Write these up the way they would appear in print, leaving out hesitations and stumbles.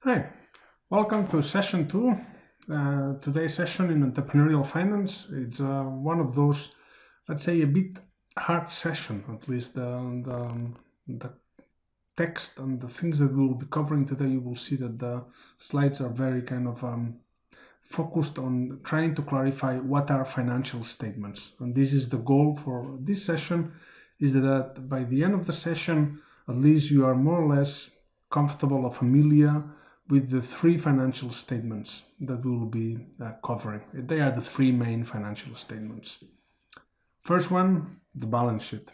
Hi, welcome to session 2. Today's session in entrepreneurial finance. It's one of those, let's say, a bit hard session. At least the text and the things that we will be covering today, you will see that the slides are very kind of focused on trying to clarify what are financial statements. And this is the goal for this session, is that by the end of the session, at least you are more or less comfortable or familiar with the three financial statements that we will be covering. They are the three main financial statements. First one, the balance sheet.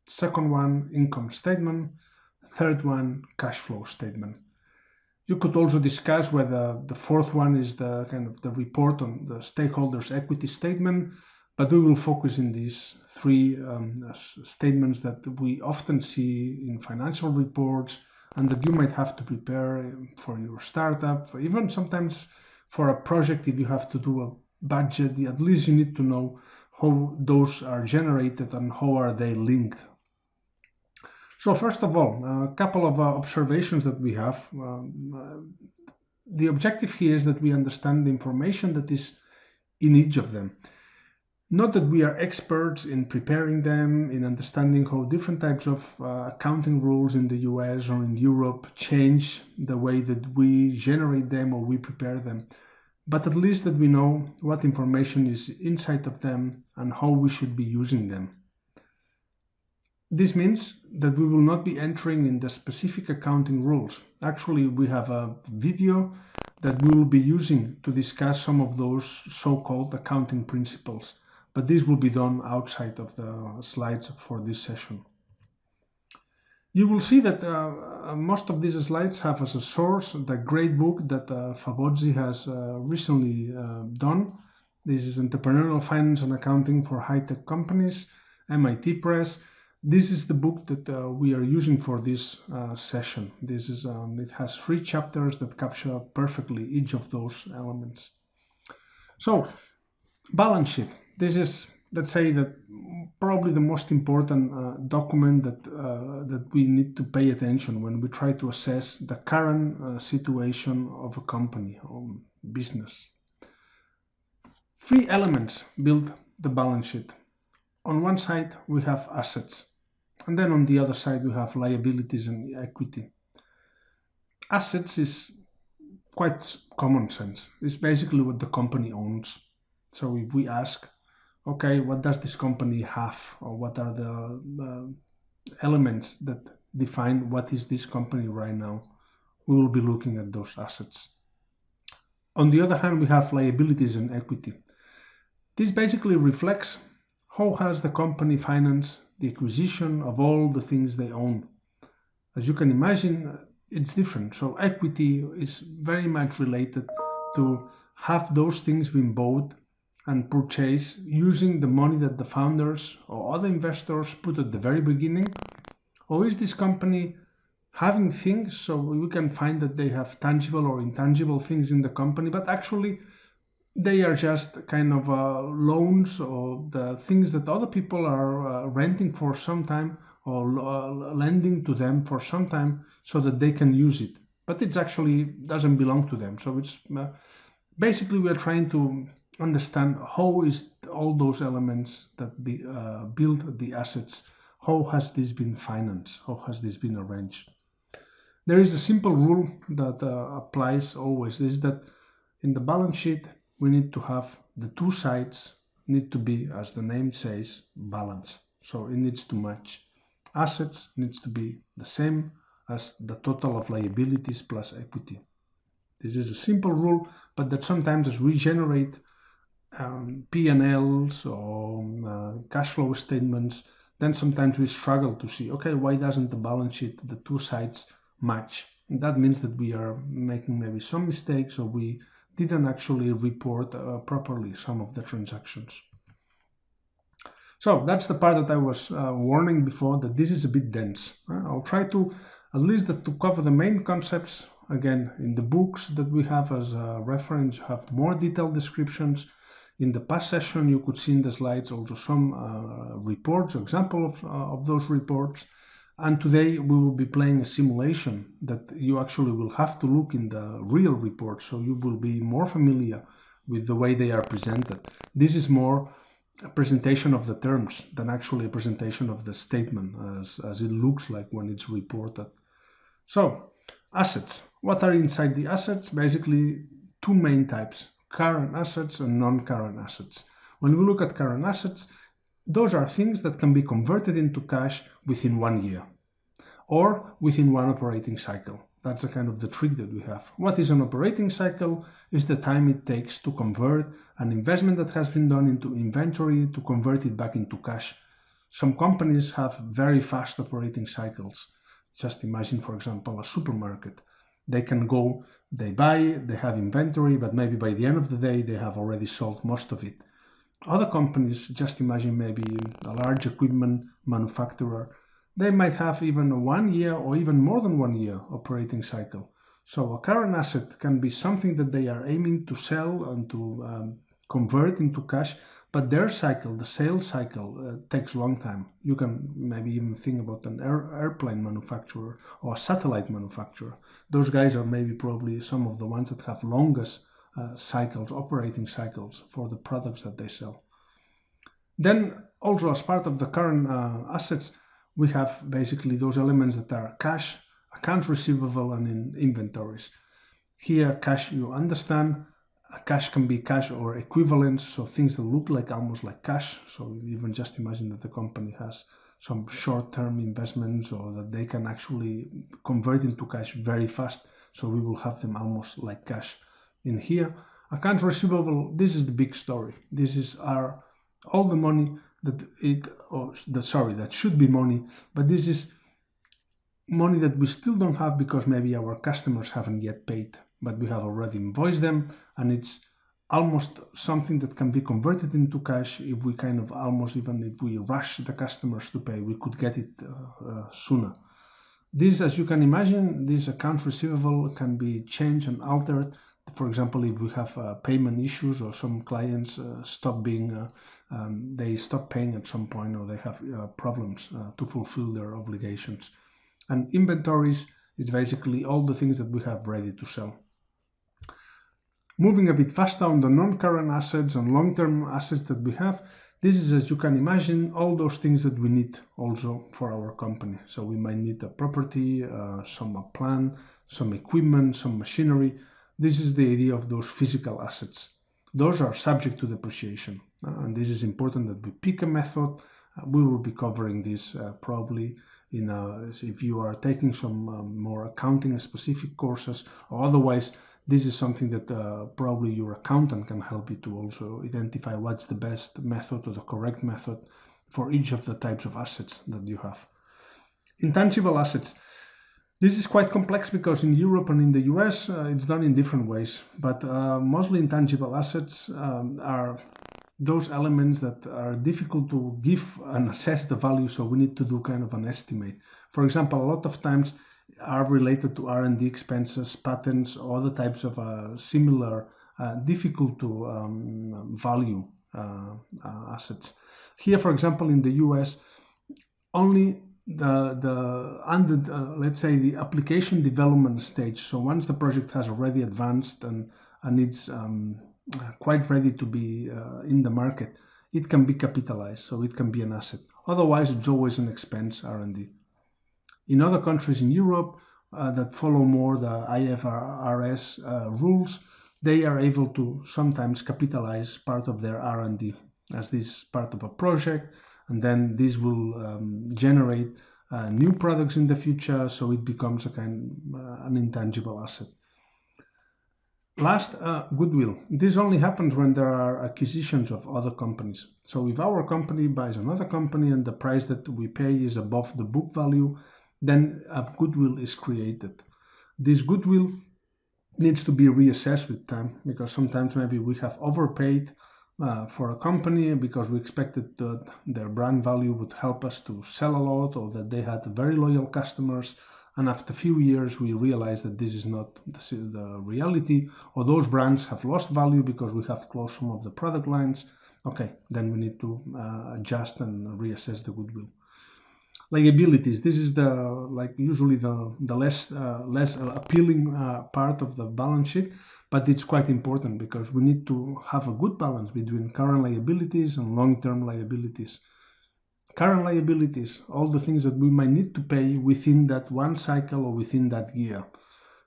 Second one, income statement. Third one, cash flow statement. You could also discuss whether the fourth one is the kind of the report on the stakeholders' equity statement, but we will focus in these three statements that we often see in financial reports and that you might have to prepare for your startup, even sometimes for a project. If you have to do a budget, at least you need to know how those are generated and how are they linked. So first of all, a couple of observations that we have. The objective here is that we understand the information that is in each of them. Not that we are experts in preparing them, in understanding how different types of accounting rules in the US or in Europe change the way that we generate them or we prepare them, but at least that we know what information is inside of them and how we should be using them. This means that we will not be entering in the specific accounting rules. Actually, we have a video that we will be using to discuss some of those so-called accounting principles, but this will be done outside of the slides for this session. You will see that most of these slides have as a source the great book that Fabozzi has recently done. This is Entrepreneurial Finance and Accounting for High-Tech Companies, MIT Press. This is the book that we are using for this session. It has 3 chapters that capture perfectly each of those elements. So, balance sheet. This is, let's say, that probably the most important document that we need to pay attention when we try to assess the current situation of a company or business. 3 elements build the balance sheet. On one side, we have assets, and then on the other side, we have liabilities and equity. Assets is quite common sense. It's basically what the company owns. So if we ask, okay, what does this company have, or what are the elements that define what is this company right now, we will be looking at those assets. On the other hand, we have liabilities and equity. This basically reflects how has the company financed the acquisition of all the things they own. As you can imagine, it's different. So equity is very much related to have those things been bought and purchase using the money that the founders or other investors put at the very beginning? Or is this company having things, so we can find that they have tangible or intangible things in the company, but actually they are just kind of loans or the things that other people are renting for some time or lending to them for some time so that they can use it. But it actually doesn't belong to them. So it's basically we are trying to understand how is all those elements that build the assets, how has this been financed, how has this been arranged. There is a simple rule that applies always, is that in the balance sheet we need to have the 2 sides need to be, as the name says, balanced. So it needs to match. Assets needs to be the same as the total of liabilities plus equity. This is a simple rule, but that sometimes as we generate P&Ls or cash flow statements, then sometimes we struggle to see, okay, why doesn't the balance sheet, the 2 sides match? And that means that we are making maybe some mistakes or we didn't actually report properly some of the transactions. So that's the part that I was warning before, that this is a bit dense. I'll try to at least to cover the main concepts. Again, in the books that we have as a reference, have more detailed descriptions. In the past session, you could see in the slides also some reports, example of those reports. And today we will be playing a simulation that you actually will have to look in the real report, so you will be more familiar with the way they are presented. This is more a presentation of the terms than actually a presentation of the statement as it looks like when it's reported. So, assets. What are inside the assets? Basically, two main types, current assets and non-current assets. When we look at current assets, those are things that can be converted into cash within 1 year or within one operating cycle. That's a kind of the trick that we have. What is an operating cycle? Is the time it takes to convert an investment that has been done into inventory to convert it back into cash. Some companies have very fast operating cycles. Just imagine, for example, a supermarket. They can go, they buy, they have inventory, but maybe by the end of the day, they have already sold most of it. Other companies, just imagine maybe a large equipment manufacturer, they might have even a 1 year or even more than 1 year operating cycle. So a current asset can be something that they are aiming to sell and to convert into cash, but their cycle, the sales cycle, takes a long time. You can maybe even think about an airplane manufacturer or a satellite manufacturer. Those guys are maybe probably some of the ones that have longest cycles, operating cycles for the products that they sell. Then also as part of the current assets, we have basically those elements that are cash, accounts receivable, and in inventories. Here, cash, you understand, cash can be cash or equivalents, so things that look like almost like cash. So even just imagine that the company has some short-term investments or that they can actually convert into cash very fast. So we will have them almost like cash. In here, accounts receivable, this is the big story. This is all the money that should be money, but this is money that we still don't have because maybe our customers haven't yet paid, but we have already invoiced them, and it's almost something that can be converted into cash if we even if we rush the customers to pay, we could get it sooner. This, as you can imagine, this account receivable can be changed and altered. For example, if we have payment issues or some clients they stop paying at some point, or they have problems to fulfill their obligations. And inventories is basically all the things that we have ready to sell. Moving a bit faster on the non-current assets and long-term assets that we have, this is, as you can imagine, all those things that we need also for our company. So we might need a property, some plant, some equipment, some machinery. This is the idea of those physical assets. Those are subject to depreciation. And this is important that we pick a method. We will be covering this probably if you are taking some more accounting specific courses, or otherwise this is something that probably your accountant can help you to also identify what's the best method or the correct method for each of the types of assets that you have. Intangible assets. This is quite complex because in Europe and in the US it's done in different ways, but mostly intangible assets are those elements that are difficult to give and assess the value, so we need to do kind of an estimate. For example, a lot of times are related to R&D expenses, patents, or other types of similar difficult to value assets. Here, for example, in the US, only let's say the application development stage. So once the project has already advanced and it's quite ready to be in the market, it can be capitalized, so it can be an asset. Otherwise, it's always an expense, R&D. In other countries in Europe that follow more the IFRS rules, they are able to sometimes capitalize part of their R&D as this part of a project, and then this will generate new products in the future, so it becomes an intangible asset. Last, goodwill. This only happens when there are acquisitions of other companies. So if our company buys another company and the price that we pay is above the book value, then a goodwill is created. This goodwill needs to be reassessed with time, because sometimes maybe we have overpaid for a company because we expected that their brand value would help us to sell a lot, or that they had very loyal customers. And after a few years, we realize that this is not the reality, or those brands have lost value because we have closed some of the product lines. Okay, then we need to adjust and reassess the goodwill. Liabilities. This is the usually the less appealing part of the balance sheet, but it's quite important because we need to have a good balance between current liabilities and long-term liabilities. Current liabilities, all the things that we might need to pay within that one cycle or within that year.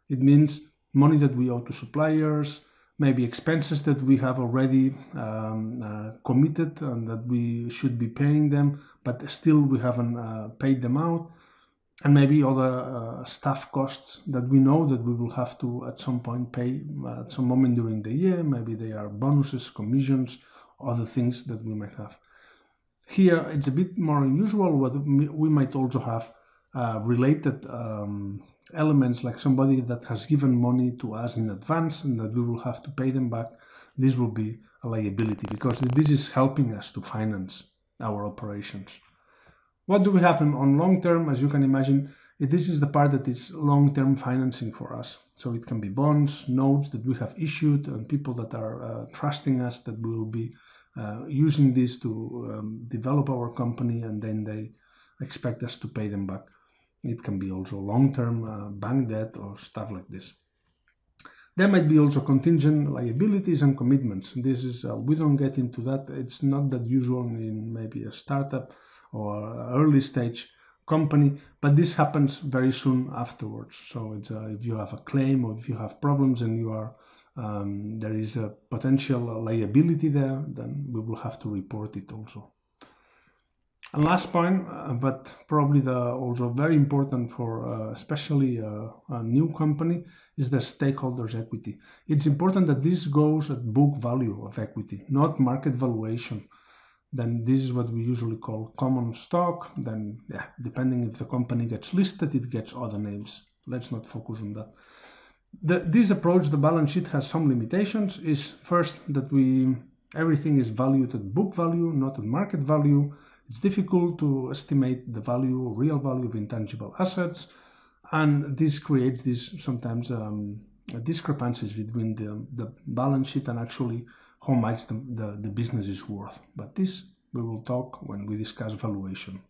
It means money that we owe to suppliers, maybe expenses that we have already committed and that we should be paying them, but still we haven't paid them out, and maybe other staff costs that we know that we will have to at some point pay at some moment during the year. Maybe they are bonuses, commissions, other things that we might have. Here it's a bit more unusual. What we might also have related elements, like somebody that has given money to us in advance and that we will have to pay them back. This will be a liability because this is helping us to finance our operations. What do we have on long term? As you can imagine, this is the part that is long-term financing for us. So it can be bonds, notes that we have issued, and people that are trusting us that we will be using this to develop our company, and then they expect us to pay them back. It can be also long-term bank debt or stuff like this. There might be also contingent liabilities and commitments. This is we don't get into that. It's not that usual in maybe a startup or early stage company, but this happens very soon afterwards. So it's if you have a claim or if you have problems and you are there is a potential liability there, then we will have to report it also. And last point, but probably also very important for especially a new company, is the stakeholders' equity. It's important that this goes at book value of equity, not market valuation. Then this is what we usually call common stock. Then, yeah, depending if the company gets listed, it gets other names. Let's not focus on that. This approach, the balance sheet, has some limitations. Is first that everything is valued at book value, not at market value. It's difficult to estimate the value, real value of intangible assets, and this creates sometimes discrepancies between the balance sheet and actually how much the business is worth. But this we will talk when we discuss valuation.